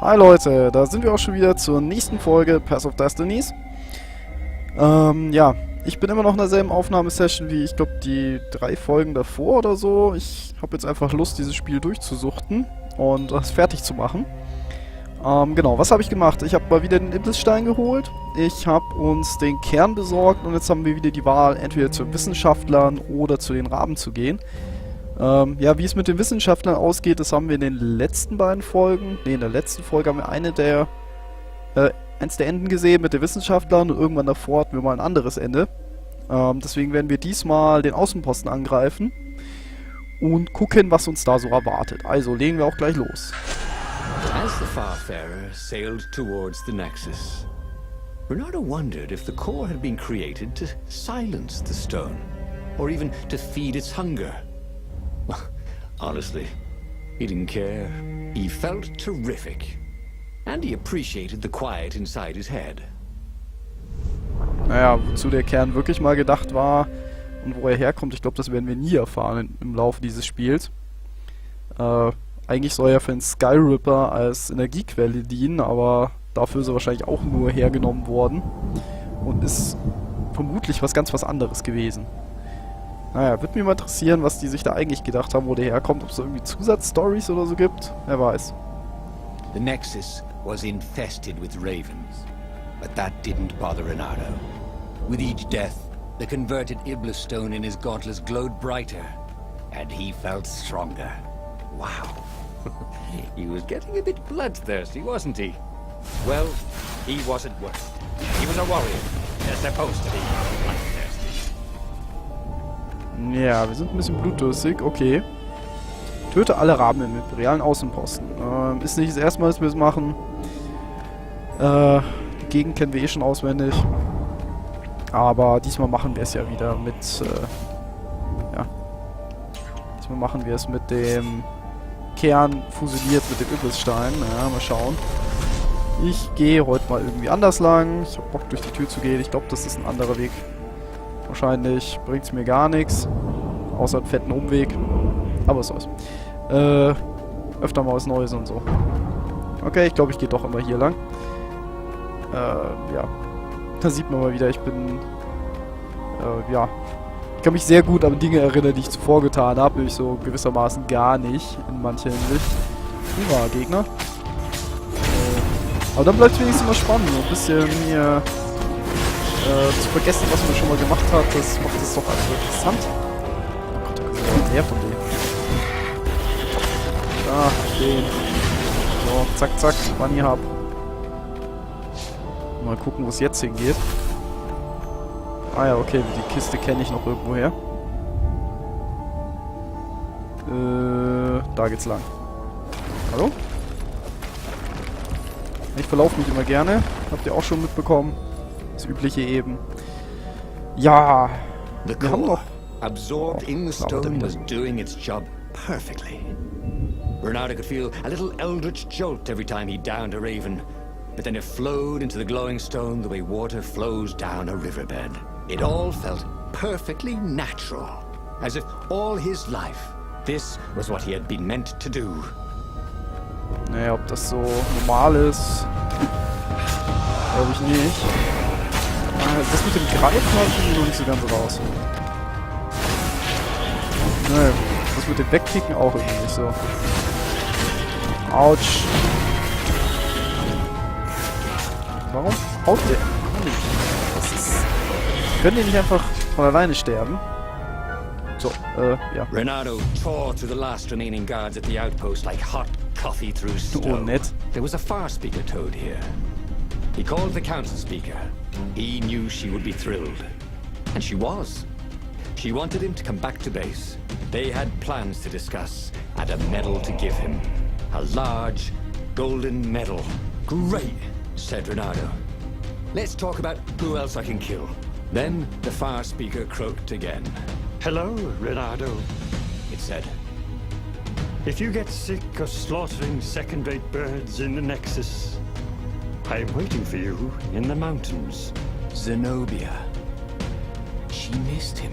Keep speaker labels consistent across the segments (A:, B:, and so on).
A: Hi Leute, da sind wir auch schon wieder zur nächsten Folge Path of Destinies. Ja, ich bin immer noch in derselben Aufnahmesession wie, ich glaube, die 3 Folgen davor oder so. Ich habe jetzt einfach Lust, dieses Spiel durchzusuchten und es fertig zu machen. Genau, was habe ich gemacht? Ich habe mal wieder den Iblesstein geholt. Ich habe uns den Kern besorgt und jetzt haben wir wieder die Wahl, entweder zu Wissenschaftlern oder zu den Raben zu gehen. Ja, wie es mit den Wissenschaftlern ausgeht, das haben wir in den letzten beiden Folgen. Ne, in der letzten Folge haben wir eins der Enden gesehen mit den Wissenschaftlern und irgendwann davor hatten wir mal ein anderes Ende. Deswegen werden wir diesmal den Außenposten angreifen und gucken, was uns da so erwartet. Also legen wir auch gleich los.
B: As the Farfarer sailed towards the Nexus, Renato wondered if the core had been created to silence the stone, or even to feed its hunger. Honestly, he didn't care. He felt terrific. And he appreciated the quiet inside his head.
A: Naja, wozu der Kern wirklich mal gedacht war und wo er herkommt, ich glaube, das werden wir nie erfahren im Laufe dieses Spiels. Eigentlich soll er für den Skyripper als Energiequelle dienen, aber dafür ist er wahrscheinlich auch nur hergenommen worden und ist vermutlich was anderes gewesen. Naja, würde mich mal interessieren, was die sich da eigentlich gedacht haben, wo der herkommt, ob es irgendwie Zusatzstories oder so gibt. Wer weiß.
C: The Nexus was infested with ravens, but that didn't bother Renato. With each death, the converted Iblis stone in his gauntlets glowed brighter, and he felt stronger.
B: Wow. He was getting a bit bloodthirsty, wasn't he? Well, he wasn't worth it. He was a warrior. They're supposed to be bloodthirsty.
A: Ja, wir sind ein bisschen blutdurstig, okay. Töte alle Raben im imperialen Außenposten. Ist nicht das erste Mal, dass wir es machen. Die Gegend kennen wir eh schon auswendig. Aber diesmal machen wir es ja wieder mit, ja. Diesmal machen wir es mit dem Kern fusioniert mit dem Iblesstein. Ja, mal schauen. Ich gehe heute mal irgendwie anders lang. Ich hab Bock, durch die Tür zu gehen. Ich glaube, das ist ein anderer Weg. Wahrscheinlich bringt es mir gar nichts. Außer einen fetten Umweg. Aber was soll's. Öfter mal was Neues und so. Okay, ich glaube, ich gehe doch immer hier lang. Ja. Da sieht man mal wieder, ich bin... ja. Ich kann mich sehr gut an Dinge erinnern, die ich zuvor getan habe. Ich so gewissermaßen gar nicht. In mancher Hinsicht. Prima, Gegner. Aber dann bleibt es wenigstens immer spannend. So ein bisschen hier... zu vergessen, was man schon mal gemacht hat, das macht es doch einfach interessant. Oh Gott, da kommt mehr von denen. Ah, den. So, zack, zack, Bunny hab. Mal gucken, wo es jetzt hingeht. Ah ja, okay, die Kiste kenne ich noch irgendwo her. Da geht's lang. Hallo? Ich verlaufe mich immer gerne. Habt ihr auch schon mitbekommen. Das Übliche eben. Ja.
B: The core, absorbed in the stone, was doing its job perfectly. Renato could feel a little eldritch jolt every time he downed a raven, but then it flowed into the glowing stone the way water flows down a riverbed. It all felt perfectly natural, as if all his life, this was what he had been meant to do.
A: Naja, ob das so normal ist, glaube ich nicht. Das mit dem Greifen habe ich noch nicht so ganz raus. Ne, das mit dem Wegkicken auch irgendwie nicht so. Autsch. Warum haut der nicht? Das ist... Können die nicht einfach von alleine sterben? So, ja.
B: Renato tore to the last remaining guards at the outpost like hot coffee through stone.
A: Oh, nett.
B: There was a far speaker toad here. He called the council speaker. He knew she would be thrilled. And she was. She wanted him to come back to base. They had plans to discuss and a medal to give him. A large, golden medal. Great, said Renato. Let's talk about who else I can kill. Then the far speaker croaked again.
D: Hello, Renato,
B: It said.
D: if you get sick of slaughtering second-rate birds in the Nexus, I am waiting for you in the mountains.
C: Zenobia. She missed him.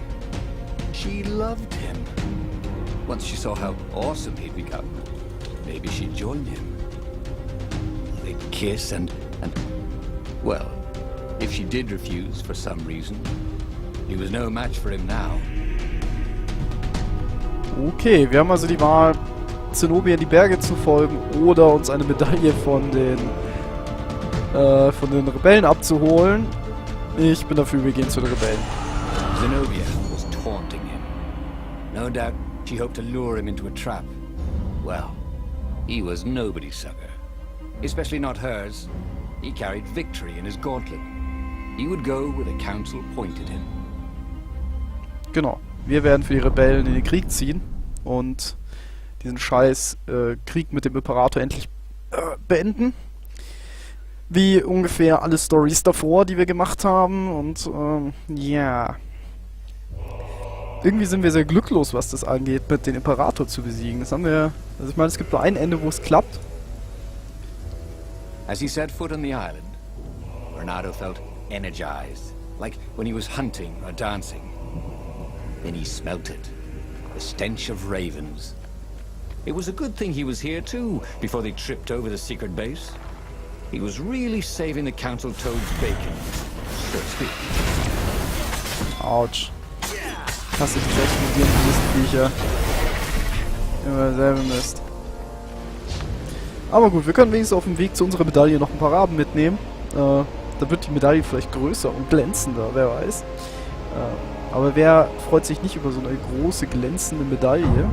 C: She loved him. Once she saw how awesome he'd become, maybe she'd join him. big kiss and well, if she did refuse for some reason, he was no match for him now.
A: Okay, wir haben also die Wahl, Zenobia in die Berge zu folgen oder uns eine Medaille von den Rebellen abzuholen. Ich bin dafür, wir gehen zu den Rebellen.
C: Zenobia was taunting him. No doubt she hoped to lure him into a trap. Well, he was nobody's sucker. Especially not hers. He carried victory in his gauntlet. He would go where the council pointed him.
A: Genau. Wir werden für die Rebellen in den Krieg ziehen und diesen scheiß Krieg mit dem Imperator endlich beenden. Wie ungefähr alle Stories davor, die wir gemacht haben. Und ja. Irgendwie sind wir sehr glücklos, was das angeht, mit dem Imperator zu besiegen. Das haben wir. Also ich meine, es gibt nur ein Ende, wo es klappt.
C: As he set foot on the island, Renato felt energized, like when he was hunting or dancing. Then he smelt it, the stench of ravens.
B: It was a good thing he was here too, before they tripped over the secret base. He was really saving the council toad's bacon, so to speak.
A: Autsch. Hasse ich die explodierenden Mistviecher. Immer selbe Mist. Aber gut, wir können wenigstens auf dem Weg zu unserer Medaille noch ein paar Raben mitnehmen. Da wird die Medaille vielleicht größer und glänzender, wer weiß. Aber wer freut sich nicht über so eine große, glänzende Medaille? Ja?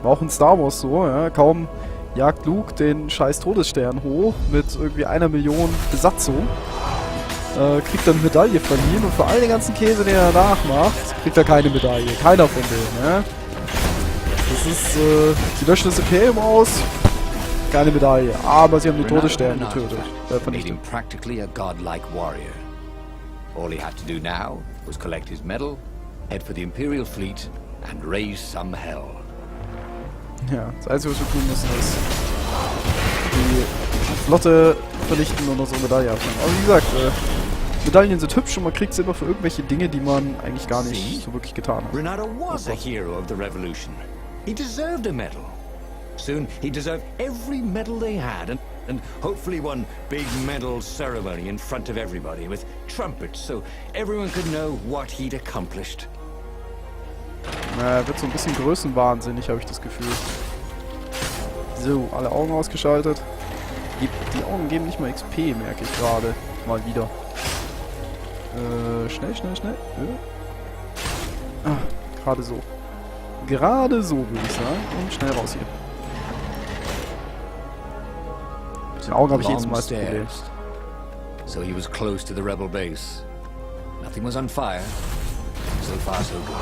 A: War auch in Star Wars so, ja? Kaum jagt Luke den scheiß Todesstern hoch mit irgendwie 1 Million Besatzung. Kriegt dann eine Medaille verliehen und für all den ganzen Käse, den er danach macht, kriegt er keine Medaille. Keiner von denen, ja? Das ist, sie löschen das Imperium aus, keine Medaille. Aber sie haben den Todesstern getötet.
C: Made him practically a godlike warrior. All he had to do now was collect his medal, head for the Imperial fleet, and raise some hell.
A: Ja, das Einzige, was wir tun müssen, ist die Flotte vernichten und unsere Medaille abnehmen. Aber wie gesagt, Medaillen sind hübsch und man kriegt sie immer für irgendwelche Dinge, die man eigentlich gar nicht so wirklich getan hat.
B: Renato was a hero of the revolution. He deserved a medal. Soon he deserved every medal they had, and hopefully one big medal ceremony in front of everybody with trumpets so everyone could know what he'd accomplished.
A: Er wird so ein bisschen größenwahnsinnig, habe ich das Gefühl. So, alle Augen ausgeschaltet. Die Augen geben nicht mal XP, merke ich gerade. Mal wieder. Schnell. Gerade so. Gerade so, würde ich sagen. Und schnell raus hier. Mit den Augen habe ich jetzt meist Problem.
C: So he was close to the rebel base. Nothing was on fire. So far, so good.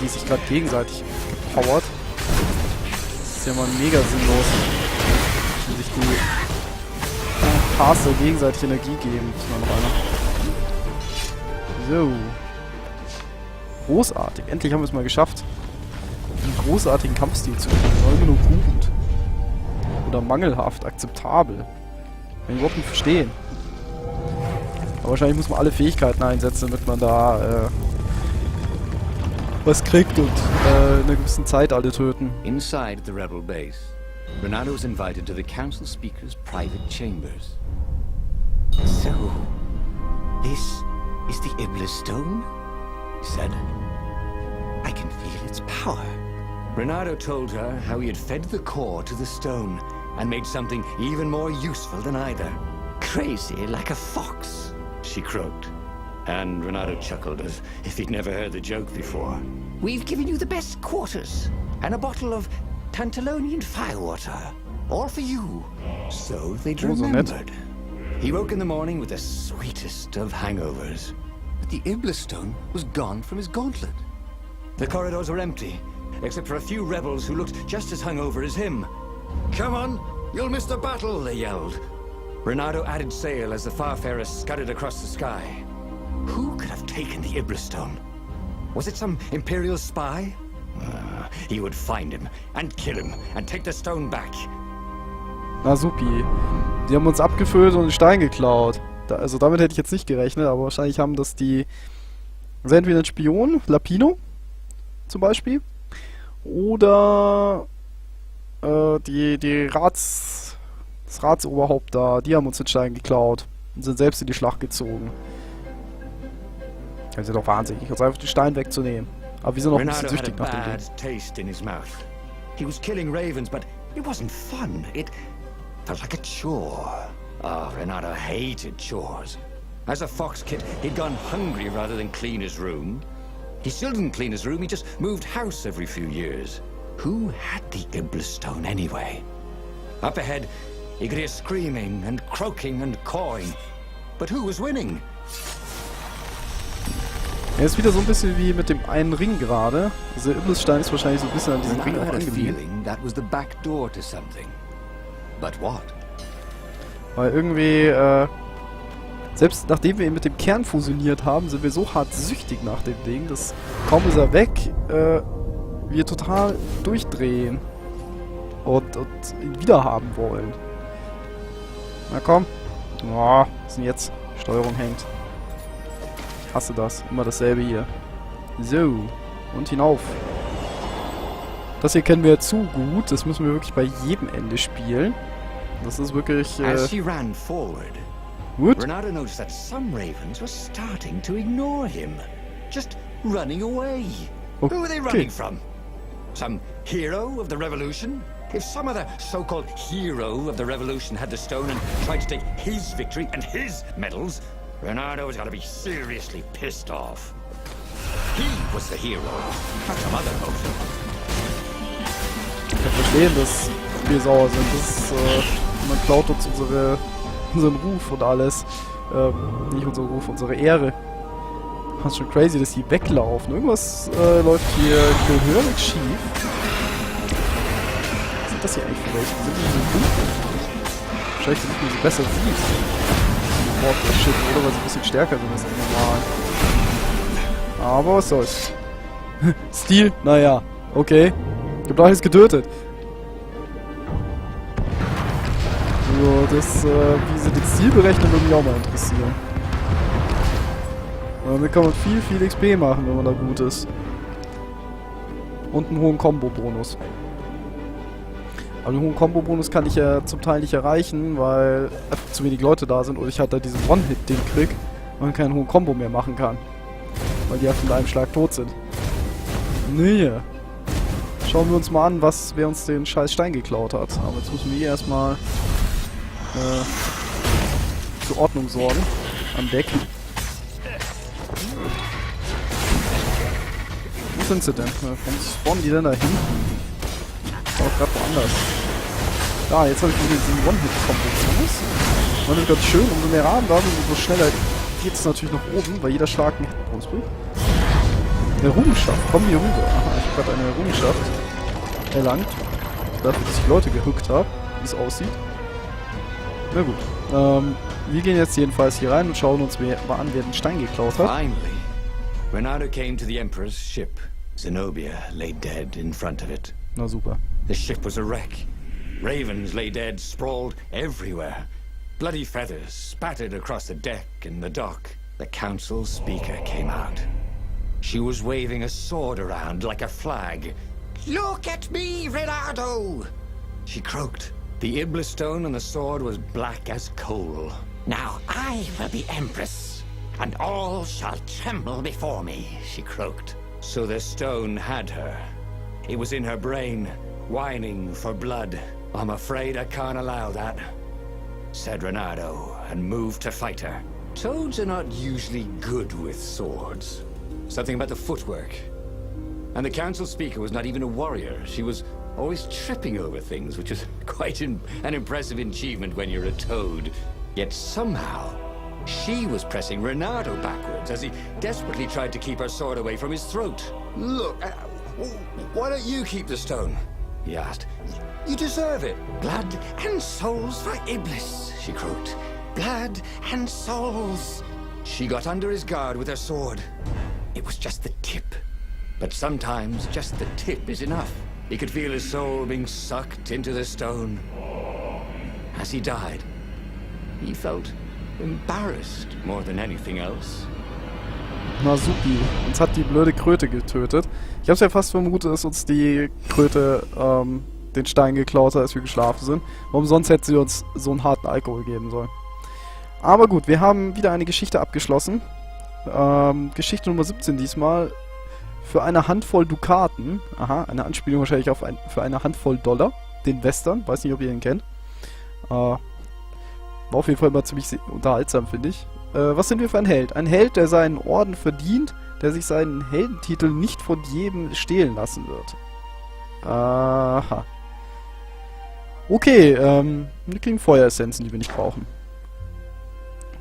A: Die sich gerade gegenseitig powert. Das ist ja mal mega sinnlos. Wenn sich die Caster gegenseitig Energie geben. Das ist mal noch einer. So. Großartig. Endlich haben wir es mal geschafft, einen großartigen Kampfstil zu kriegen. War immer nur gut. Oder mangelhaft, akzeptabel. Kann ich überhaupt nicht verstehen. Aber wahrscheinlich muss man alle Fähigkeiten einsetzen, damit man da was kriegt und in einer gewissen Zeit alle töten.
C: Inside the rebel base, Renato was invited to the council speaker's private chambers. So, this is the Iblis stone? He said. I can feel its power.
B: Renato told her how he had fed the core to the stone and made something even more useful than either. Crazy like a fox, she croaked. And Renato chuckled as if he'd never heard the joke before. We've given you the best quarters and a bottle of Tantalonian firewater. All for you. So they'd remembered. He woke in the morning with the sweetest of hangovers.
C: But the Iblis stone was gone from his gauntlet.
B: The corridors were empty, except for a few rebels who looked just as hungover as him. Come on, you'll miss the battle, they yelled. Renato added sail as the Farfarers scudded across the sky. Who could have taken the Iblis stone? Was it some Imperial spy? He would find him and kill him and take the stone back.
A: Na supi. Die haben uns abgefüllt und den Stein geklaut. Also damit hätte ich jetzt nicht gerechnet, aber wahrscheinlich haben das die Also entweder ein Spion, Lapino zum Beispiel, oder das Ratsoberhaupt da, die haben uns den Stein geklaut und sind selbst in die Schlacht gezogen. Das ist doch wahnsinnig, uns einfach den Stein wegzunehmen. Aber wir sind noch ein bisschen süchtig nach dem Ding.
C: Taste in his mouth. He was killing ravens, but it wasn't fun. It felt like a chore. Oh, Renato hated chores. As a fox kid, he'd gone hungry rather than clean his room. He still didn't clean his room, he just moved house every few years. Who had the Iblis stone anyway? Up ahead, he could hear screaming and croaking and cawing. But who was winning?
A: Er ist wieder so ein bisschen wie mit dem einen Ring gerade. Also der Iblisstein ist wahrscheinlich so ein bisschen an diesen Ring auch angelehnt.
C: That was the back door to something. But what?
A: Weil irgendwie, selbst nachdem wir ihn mit dem Kern fusioniert haben, sind wir so hart süchtig nach dem Ding, dass kaum ist er weg, wir total durchdrehen und ihn wieder haben wollen. Na komm. Oh, was denn jetzt? Steuerung hängt. Ich hasse das. Immer dasselbe hier. So. Und hinauf. Das hier kennen wir ja zu gut. Das müssen wir wirklich bei jedem Ende spielen. Das ist wirklich,
C: As she ran forward,
A: gut.
C: Renato noticed that some ravens were starting to ignore him. Just running away.
A: Okay.
C: Who were they running from? Some hero of the revolution? If some other so-called hero of the revolution had the stone and tried to take his victory and his medals, Renato was going to be seriously pissed off. He was the hero, not some other motion.
A: Ich kann verstehen, dass wir sauer sind. Man klaut uns unseren Ruf und alles. Nicht unseren Ruf, unsere Ehre. Das ist schon crazy, dass die weglaufen. Irgendwas läuft hier gehörig schief. Was sind das hier eigentlich für welche? Sind die so dunkel? Wahrscheinlich, damit man sie besser sieht. Shit, oder weil sie ein bisschen stärker sind als normal. Aber was soll's. Stil? Naja, okay. Ich hab doch alles getötet. So, wie sie den Stil berechnen, würde mich auch mal interessieren. Damit kann man viel XP machen, wenn man da gut ist. Und einen hohen Combo-Bonus. Aber den hohen Combo-Bonus kann ich ja zum Teil nicht erreichen, weil einfach zu wenig Leute da sind und ich halt da diesen One-Hit-Ding krieg und keinen hohen Combo mehr machen kann. Weil die einfach mit einem Schlag tot sind. Nee. Schauen wir uns mal an, wer uns den scheiß Stein geklaut hat. Aber jetzt müssen wir hier erstmal für Ordnung sorgen. Am Deck. Wo sind sie denn? Warum spawnen die denn da hinten? Das war doch gerade woanders. Ja, jetzt habe ich wieder diesen One-Hit-Combo-Bonus. Und das ist ganz schön, umso mehr Rahmen da sind, umso schneller geht es natürlich nach oben, weil jeder Schlag einen Hit-Bonus bringt. Eine Errungenschaft, komm hier rüber. Aha, ich habe gerade eine Errungenschaft erlangt. Dafür, dass ich Leute gehuckt habe, wie es aussieht. Na gut. Wir gehen jetzt jedenfalls hier rein und schauen uns mal an, wer den Stein geklaut hat.
C: Finally, Renato came to the Emperor's ship. Zenobia lay dead in front of it.
A: Na super.
C: The ship was a wreck. Ravens lay dead, sprawled everywhere. Bloody feathers spattered across the deck and the dock. The council speaker came out. She was waving a sword around like a flag. "Look at me, Renato!" She croaked. The Iblis stone on the sword was black as coal. "Now I will be Empress, and all shall tremble before me," she croaked. So the stone had her. It was in her brain, whining for blood. "I'm afraid I can't allow that," said Renato, and moved to fight her. Toads are not usually good with swords. Something about the footwork. And the council speaker was not even a warrior. She was always tripping over things, which is quite an impressive achievement when you're a toad. Yet somehow, she was pressing Renato backwards as he desperately tried to keep her sword away from his throat. "Look, why don't you keep the stone?" he asked. "You deserve it." "Blood and souls for Iblis," she croaked. "Blood and souls." She got under his guard with her sword. It was just the tip. But sometimes just the tip is enough. He could feel his soul being sucked into the stone. As he died, he felt embarrassed more than anything else.
A: Na supi, uns hat die blöde Kröte getötet. Ich hab's ja fast vermutet, dass uns die Kröte den Stein geklaut hat, als wir geschlafen sind. Warum sonst hätte sie uns so einen harten Alkohol geben sollen. Aber gut, wir haben wieder eine Geschichte abgeschlossen. Geschichte Nummer 17 diesmal. Für eine Handvoll Dukaten. Aha, eine Anspielung wahrscheinlich auf für eine Handvoll Dollar. Den Western, weiß nicht, ob ihr ihn kennt. War auf jeden Fall immer ziemlich unterhaltsam, finde ich. Was sind wir für ein Held? Ein Held, der seinen Orden verdient, der sich seinen Heldentitel nicht von jedem stehlen lassen wird. Aha. Okay, wir kriegen Feueressenzen, die wir nicht brauchen.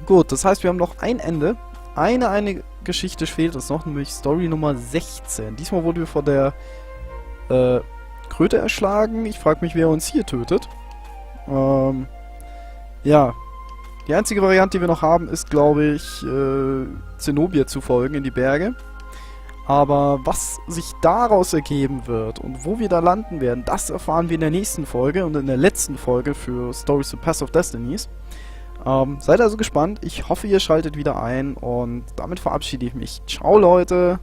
A: Gut, das heißt, wir haben noch ein Ende. Eine Geschichte fehlt uns noch, nämlich Story Nummer 16. Diesmal wurden wir von der Kröte erschlagen. Ich frage mich, wer uns hier tötet. Ja. Die einzige Variante, die wir noch haben, ist, glaube ich, Zenobia zu folgen in die Berge. Aber was sich daraus ergeben wird und wo wir da landen werden, das erfahren wir in der nächsten Folge und in der letzten Folge für Stories to Path of Destinies. Seid also gespannt. Ich hoffe, ihr schaltet wieder ein und damit verabschiede ich mich. Ciao, Leute!